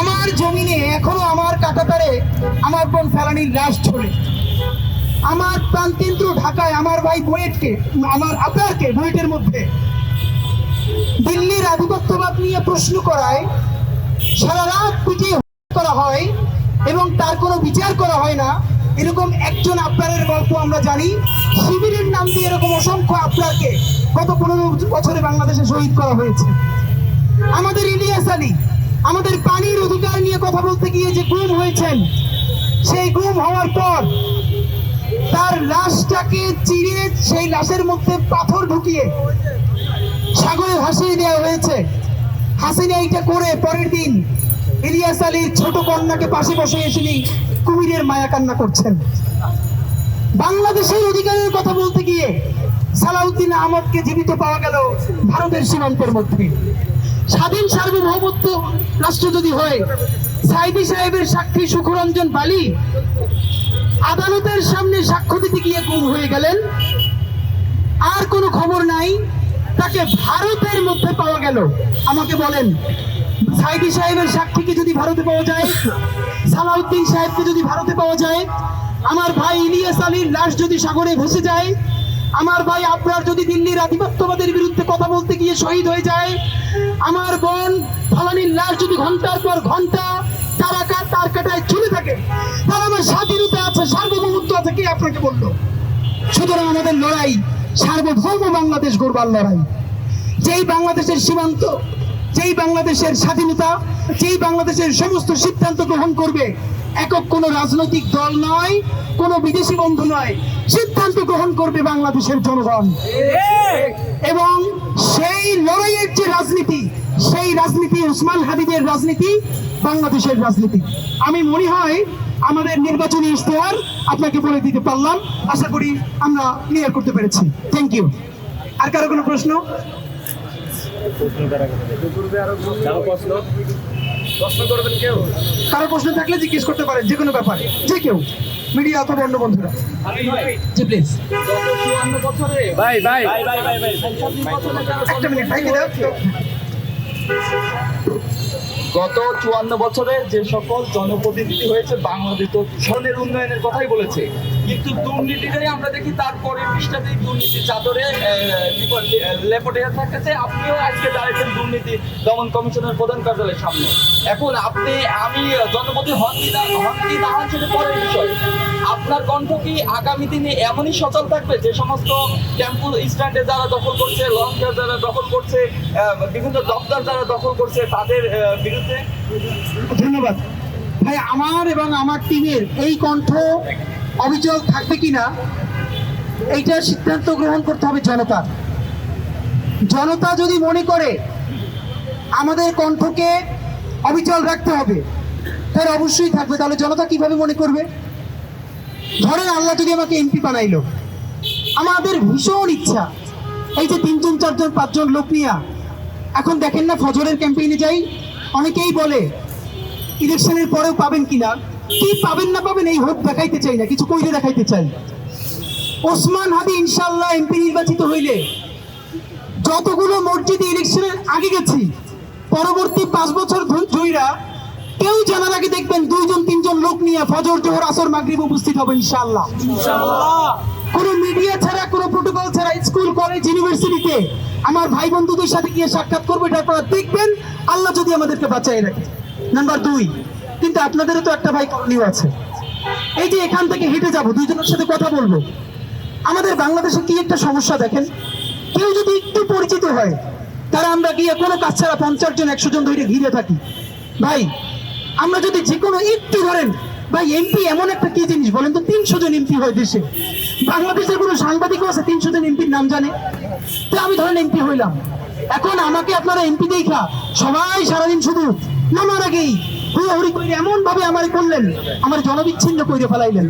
আমার জমিনে এখনো আমার কাঁটাতারে আমার বোন ফেলানির লাশ ঝোলে, আমার প্রাণকেন্দ্র ঢাকায় আমার ভাই বুয়েটকে, আমার আপনারকে বুয়েটের মধ্যে দিল্লির আধিপত্যবাদ নিয়ে প্রশ্ন করায় সারা রাত পিটিয়ে করা হয় এবং তার কোনো বিচার করা হয় না। এরকম একজন আপনারের গল্প আমরা জানি। শিবিরের নাম দিয়ে এরকম অসংখ্য আপনারকে গত 15 বছরে বাংলাদেশে শহীদ করা হয়েছে। আমাদের ইলিয়াস আলী আমাদের পানির অধিকার নিয়ে কথা বলতে গিয়ে যে গুম হয়েছেন, সেই গুম হওয়ার পর তার লাশটাকে চিরে সেই লাশের মধ্যে পাথর ঢুকিয়ে সাগরে ভাসিয়ে দেওয়া হয়েছে। হাসিনা এইটা করে পরের দিন ইলিয়াস আলীর ছোট কন্যাকে পাশে বসে এসে কুমিরের মায়া কান্না করছেন। বাংলাদেশের অধিকারের কথা বলতে গিয়ে সালাউদ্দিন আহমদকে জীবিত পাওয়া গেল ভারতের সীমান্তের মধ্যে। স্বাধীন সার্বভৌমত্ব রাষ্ট্র যদি হয়, সাইদি সাহেবের সাক্ষী সুখরঞ্জন বালি আদালতের সামনে সাক্ষ্য দিতে গিয়ে গুম হয়ে গেলেন, আর কোনো খবর নাই। তাকে ভারতের মধ্যে পাওয়া গেল। আমাকে বলেন, সাইদি সাহেবের সাক্ষীকে যদি ভারতে পাওয়া যায়, সালাউদ্দিন সাহেবকে যদি ভারতে পাওয়া যায়, আমার ভাই ইলিয়াস আলীর লাশ যদি সাগরে ভেসে যায়, আমার ভাই আপনার যদি দিল্লির আধিপত্যবাদের বিরুদ্ধে কথা বলতে গিয়ে শহীদ হয়ে যায়, আমার বোন ফলানির লাশ যদি ঘন্টার পর ঘন্টা তার কাটায় ঝুলে থাকে, তাহলে আমার স্বাধীনতা আছে, সার্বভৌমত্ব আছে, কে আপনাকে বললো? সুতরাং আমাদের লড়াই সার্বভৌম বাংলাদেশ গড়বার লড়াই। যেই বাংলাদেশের সীমান্ত, যেই বাংলাদেশের স্বাধীনতা, যেই বাংলাদেশের সমস্ত সিদ্ধান্ত গ্রহণ করবে, একক কোনো রাজনৈতিক দল নয়, কোনো বিদেশি বন্ধু নয়, সিদ্ধান্ত গ্রহণ করবে বাংলাদেশের জনগণ। এবং সেই লড়াইয়ের যে রাজনীতি, সেই রাজনীতি ওসমান হাদিদের রাজনীতি, বাংলাদেশের রাজনীতি। আমি মনে হয় আমাদের নির্বাচনী ইশতেহার আপনাকে বলে দিতে পারলাম। আশা করি আমরা ক্লিয়ার করতে পেরেছি। Thank you. আর কারো কোনো প্রশ্ন? কারো প্রশ্ন থাকলে জিজ্ঞেস করতে পারেন, যে কোনো ব্যাপারে, যে কেউ, মিডিয়া অথবা অন্য বন্ধুরা। জি প্লিজ। একটা মিনিট ভাই, গত 54 বছরে যে সকল জনপ্রতিনিধি হয়েছে বাংলাদেশ তো ধরনের উন্নয়নের কথাই বলেছে, কিন্তু দুর্নীতিটাই আমরা দেখি তারপরে পৃষ্ঠাতেই দুর্নীতি চাদরে লেপটে থাকতেছে। আপনিও আজকে দাঁড়িয়েছেন দুর্নীতি দমন কমিশনের প্রধান কার্যালয়ের সামনে। এখন আমি জনপ্রতি হন কি না হন সেটা পরের বিষয়। আপনার কণ্ঠ কি আগামী দিনে এমনই সচল থাকবে যে সমস্ত টেম্পু স্ট্যান্ডে যারা দখল করছে, লঞ্চে যারা দখল করছে, বিভিন্ন দপ্তর যারা দখল করছে তাদের বিরুদ্ধে? ধন্যবাদ ভাই। আমার এবং আমার টিমের এই কণ্ঠ অবিচল থাকবে কিনা, এইটা সিদ্ধান্ত গ্রহণ করতে হবে জনতার। জনতা যদি মনে করে আমাদের কণ্ঠকে অবিচল রাখতে হবে, তাহলে অবশ্যই থাকবে। তাহলে জনতা কিভাবে মনে করবে? ধরেন আল্লাহ যদি আমাকে এমপি বানাইলো, আমাদের ভীষণ ইচ্ছা এই যে 3 জন 4 জন 5 জন লোক নিয়ে, এখন দেখেন না ফজরের ক্যাম্পেইনে যাই, অনেকেই বলে ইলেকশনের পরেও পাবেন কিনা, কি পাবেন না পাবেন এই হোপ দেখাইতে চাই না, কিছু কইলে দেখাইতে চাই। ওসমান হাদি ইনশাআল্লাহ এমপি নির্বাচিত হইলে যতগুলো মসজিদে ইলেকশনের আগে গেছি, পরবর্তী 5 বছর ধইরা কেউ জানার আগে দেখবেন 2 জন 3 জন লোক নিয়ে ফজর জোহর আসর মাগরিব উপস্থিত হবে ইনশাআল্লাহ। কোনো মিডিয়া ছাড়া, কোনো প্রোটোকল ছাড়া, স্কুল কলেজ ইউনিভার্সিটিতে আমার ভাই বন্ধুদের সাথে গিয়ে সাক্ষাৎ করবো, এটা আপনারা দেখবেন, আল্লাহ যদি আমাদেরকে বাঁচাই রাখে। নাম্বার 2, কিন্তু আপনাদেরও তো একটা ভাই করণীয় আছে। এই যে এখান থেকে হেঁটে যাবো, 2 জনের সাথে কথা বলবো। আমাদের বাংলাদেশে কি একটা সমস্যা দেখেন, কেউ যদি একটু পরিচিত হয়, তারা আমরা গিয়ে কোনো কাজ ছাড়া 50 জন 100 জন ধরে ঘিরে থাকি। ভাই আমরা যদি যে কোনো একটু ধরেন, ভাই এমপি এমন একটা কি জিনিস বলেন তো, 300 জন এমপি হয় দেশে। বাংলাদেশের কোনো সাংবাদিকও আছে 300 জন এমপির নাম জানে? তো আমি ধরেন এমপি হইলাম, এখন আমাকে আপনারা এমপি দেখা সবাই সারাদিন শুধু নামার আগেই হুড়োহুড়ি করে এমন ভাবে আমার করলেন, আমার জনবিচ্ছিন্ন করে ফেলাইলেন,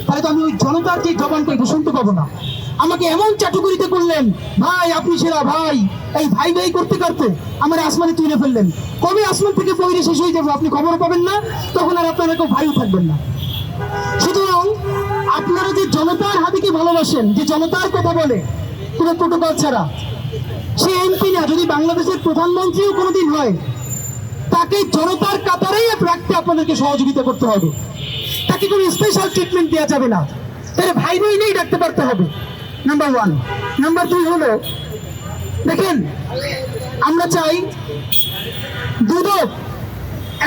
তাহলে তো আমি ওই জনতার যে জবান কইবো শুনতে পাবো না। আমাকে এমন চাটুকরিতে করলেন, ভাই আপনি সেরা ভাই, এই ভাই ভাই করতে করতে আমার আসমানে তুলে ফেললেন। কবে আসমান থেকে পয়রে শেষ হয়ে যাবো আপনি খবর পাবেন না, তখন আর আপনারা কেউ ভাইও থাকবেন না। সুতরাং আপনারা যে জনতার হাতিকে ভালোবাসেন, যে জনতার কথা বলে কোনো প্রোটোকল ছাড়া, সে এমপি না, যদি বাংলাদেশের প্রধানমন্ত্রীও কোনোদিন হয়, তাকে জনতার কাতারে আপনাদেরকে সহযোগিতা করতে হবে। তাকে কোনো স্পেশাল ট্রিটমেন্ট দেওয়া যাবে না, তাহলে ভাই ভাই নেই ডাকতে পারতে হবে, নাম্বার 1। নাম্বার 2 হলো, দেখেন আমরা চাই দুদক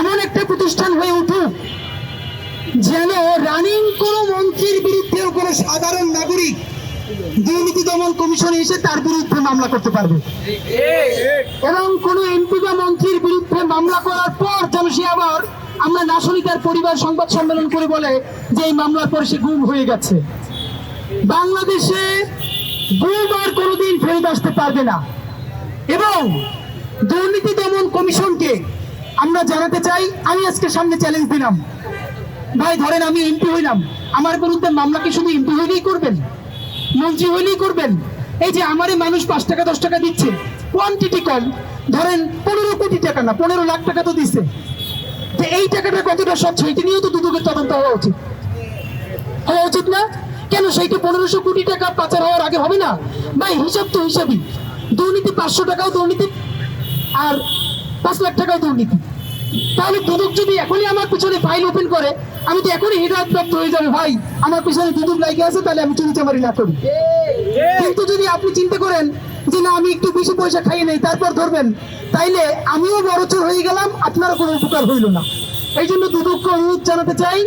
এমন একটা প্রতিষ্ঠান হয়ে উঠুক যেন রানিং কোনো মন্ত্রীর বিরুদ্ধে কোনো সাধারণ নাগরিক দুর্নীতি দমন কমিশনে এসে তার বিরুদ্ধে মামলা করতে পারবে, এবং কোনো এমপি বা মন্ত্রীর বিরুদ্ধে মামলা করার পর যেন সে আবার আমরা না শুনি তার পরিবার সংবাদ সম্মেলন করে বলে যে এই মামলার পর সে গুম হয়ে গেছে। বাংলাদেশে গুম আর কোনোদিন ফেরত আসতে পারবে না। এবং দুর্নীতি দমন কমিশনকে আমরা জানাতে চাই, আমি আজকে সামনে চ্যালেঞ্জ দিলাম, ভাই ধরেন আমি এমপি হইলাম, আমার বিরুদ্ধে মামলা কি শুধু এমপি হইলেই করবেন, মন্ত্রী হইলেই করবেন? এই যে আমারে মানুষ 5 টাকা 10 টাকা দিচ্ছে, কোয়ান্টিটি কম, ধরেন 15 কোটি টাকা না 15 লাখ টাকা তো দিচ্ছে, যে এই টাকাটা কতটা স্বচ্ছ এটা নিয়েও তো দুদকের তদন্ত হওয়া উচিত না? কেন সেইটা 1500 কোটি টাকা পাচার হওয়ার আগে হবে না? ভাই হিসাব তো হিসাবই, দুর্নীতি 500 টাকাও দুর্নীতি আর 5 লাখ টাকাও দুর্নীতি। তাহলে দুদক যদি এখনই আমার পিছনে ফাইল ওপেন করে, আমি তো এখনই হেদায়েতপ্রাপ্ত হয়ে যাবো, ভাই আমার পিছনে দুদক লাগে আছে, তাহলে আমি চুরি চামারি না করি। কিন্তু যদি আপনি চিন্তা করেন যে না আমি একটু বেশি পয়সা খাইয়ে নেই তারপর ধরবেন, তাইলে আমিও বড়চোর হয়ে গেলাম, আপনারও কোনো উপকার হইল না। এই জন্য দুদককে অনুরোধ জানাতে চাই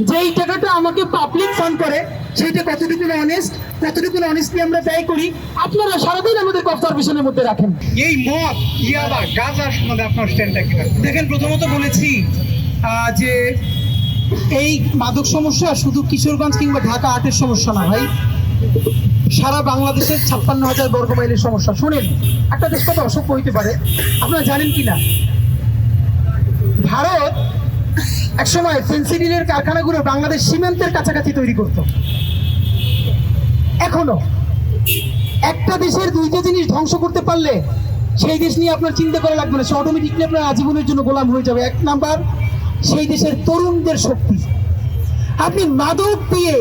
যে এই টাকাটা আমাকে পাবলিক ফান্ড করে, সেইটা কতটুকু অনেস্ট, কতটুকু অনেস্টলি আমরা ব্যয় করি, আপনারা সারাদিন আমাদের অবজারভেশনের মধ্যে রাখেন। এই মদ, ইয়াবা, গাঁজা সম্বন্ধে আপনার স্ট্যান্ডটা কি? দেখেন, প্রথমত বলেছি যে এই মাদক সমস্যা শুধু কিশোরগঞ্জ কিংবা ঢাকা 8-এর সমস্যা না ভাই, সারা বাংলাদেশের 56,000 বর্গ মাইলের সমস্যা। শুনেন, একটা দেশ কত অসভ্য হইতে পারে আপনারা জানেন কিনা? ভারত একসময় ফেন্সিডিলের কারখানাগুলো বাংলাদেশ সীমান্তের কাছাকাছি তৈরি করত। এখনো একটা দেশের 2টা জিনিস ধ্বংস করতে পারলে সেই দেশ নিয়ে আপনার চিন্তা করা লাগবে না, সে অটোমেটিকলি আপনার আজীবনের জন্য গোলাম হয়ে যাবে। 1 নাম্বার, সেই দেশের তরুণদের শক্তি। আপনি মাদক দিয়ে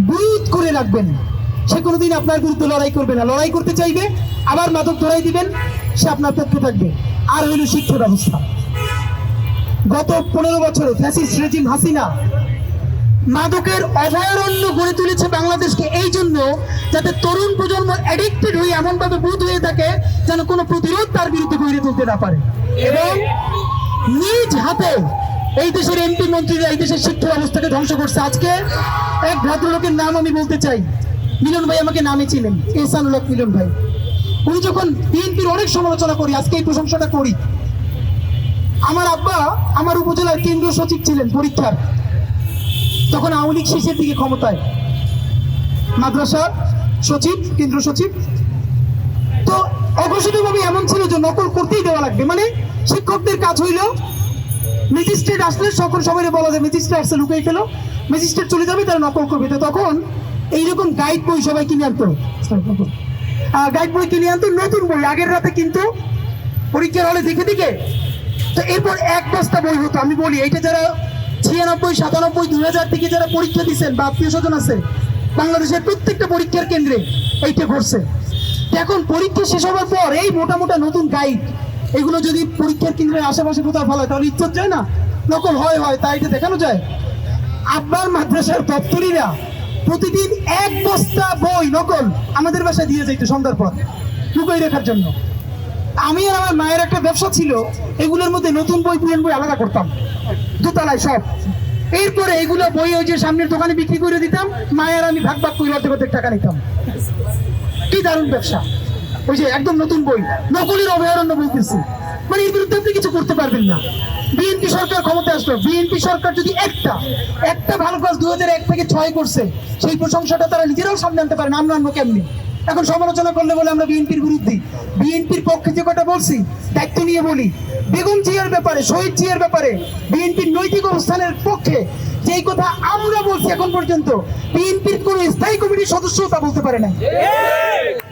বিরোধ করে রাখবেন, সে কোনোদিন আপনার বিরুদ্ধে লড়াই করবে না, লড়াই করতে চাইবে আবার মাদক ধরাই দিবেন, সে আপনার পক্ষে থাকবে। আর হইল শিক্ষা ব্যবস্থা। গত 15 বছরে ফ্যাসিস্ট রেজিম হাসিনা মাদকের অভয়ারণ্য গড়ে তুলেছে বাংলাদেশকে, এই জন্য যাতে তরুণ প্রজন্ম অ্যাডিক্টেড হয়ে এমনভাবে বুধ হয়ে থাকে যেন কোনো প্রতিরোধ তার বিরুদ্ধে গড়ে তুলতে না পারে। এবং নিজ হাতে এই দেশের এমপি মন্ত্রীরা এই দেশের শিক্ষা ব্যবস্থাকে ধ্বংস করছে। আজকে এক ভদ্রলোকের নাম আমি বলতে চাই, মিলন ভাই আমাকে নামে ছিলেন, এহসানুল হক মিলন ভাই। উনি যখন বিএনপির অনেক সমালোচনা করি, আজকে এই প্রশংসাটা করি। আমার আব্বা আমার উপজেলার কেন্দ্রীয় সচিব ছিলেন পরীক্ষার, তখন আওয়ামী লীগ শেষের দিকে ক্ষমতায়, মাদ্রাসা সচিব, কেন্দ্র সচিব। তো অঘোষিতভাবে এমন ছিল যে নকল করতেই দেওয়া লাগবে, মানে শিক্ষকদের কাজ হইল ম্যাজিস্ট্রেট আসলে সকল সবাই বলা যায় ম্যাজিস্ট্রেট আসলে লুকাই ফেলো, ম্যাজিস্ট্রেট চলে যাবে তারা নকল করবে। তো তখন এইরকম গাইড বই সবাই কিনে আনতো, গাইড বই কিনে আনতো, নতুন বই আগের রাতে কিন্তু পরীক্ষার হলে দেখে দেখে। তো এরপর 1 বস্তা বই হতো। আমি বলি এইটা যারা 96, 97, 2000 থেকে যারা পরীক্ষা দিচ্ছেন বা আত্মীয় স্বজন আছে, বাংলাদেশের প্রত্যেকটা পরীক্ষার কেন্দ্রে এইটা ঘটছে। এখন পরীক্ষা শেষ হওয়ার পর এই মোটা মোটা নতুন গাইড এগুলো যদি পরীক্ষার কেন্দ্রের আশেপাশে কোথাও ফেলায় তাহলে ইজ্জত যায় না, নকল হয় তাই এটা দেখানো যায়। আব্বার মাদ্রাসার দপ্তরিরা প্রতিদিন 1 বস্তা বই নকল আমাদের বাসায় দিয়ে যাইতো সন্ধ্যার পর লুকাই রাখার জন্য। আমি আর আমার মায়ের একটা ব্যবসা ছিল, এগুলোর মধ্যে নতুন বই পুরান বই আলাদা করতাম দোতলায় সব। এরপরে এগুলো বই ওই যে সামনের দোকানে বিক্রি করে দিতাম, মায়ের আমি ভাগ ভাগ করে অর্ধেক টাকা নিতাম। কি দারুণ ব্যবসা! ওই যে একদম নতুন বই, নকলের অভয়ারণ্য বলতেছি, মানে এর বিরুদ্ধে আপনি কিছু করতে পারবেন না। বিএনপি সরকার ক্ষমতায় আসলো, বিএনপি সরকার যদি একটা ভালো কাজ 2001 থেকে 6 করছে, সেই প্রশংসাটা তারা নিজেরাও সামনে আনতে পারেন, আমরা আনবো কেমনি? এখন সমালোচনা করলে বলে আমরা বিএনপির বিরুদ্ধে। বিএনপির পক্ষে যে কথা বলছি দায়িত্ব নিয়ে বলি, বেগম জিয়ার ব্যাপারে, শহীদ জিয়ার ব্যাপারে বিএনপির নৈতিক অবস্থানের পক্ষে যেই কথা আমরা বলছি এখন পর্যন্ত বিএনপির কোন স্থায়ী কমিটির সদস্য তা বলতে পারে না।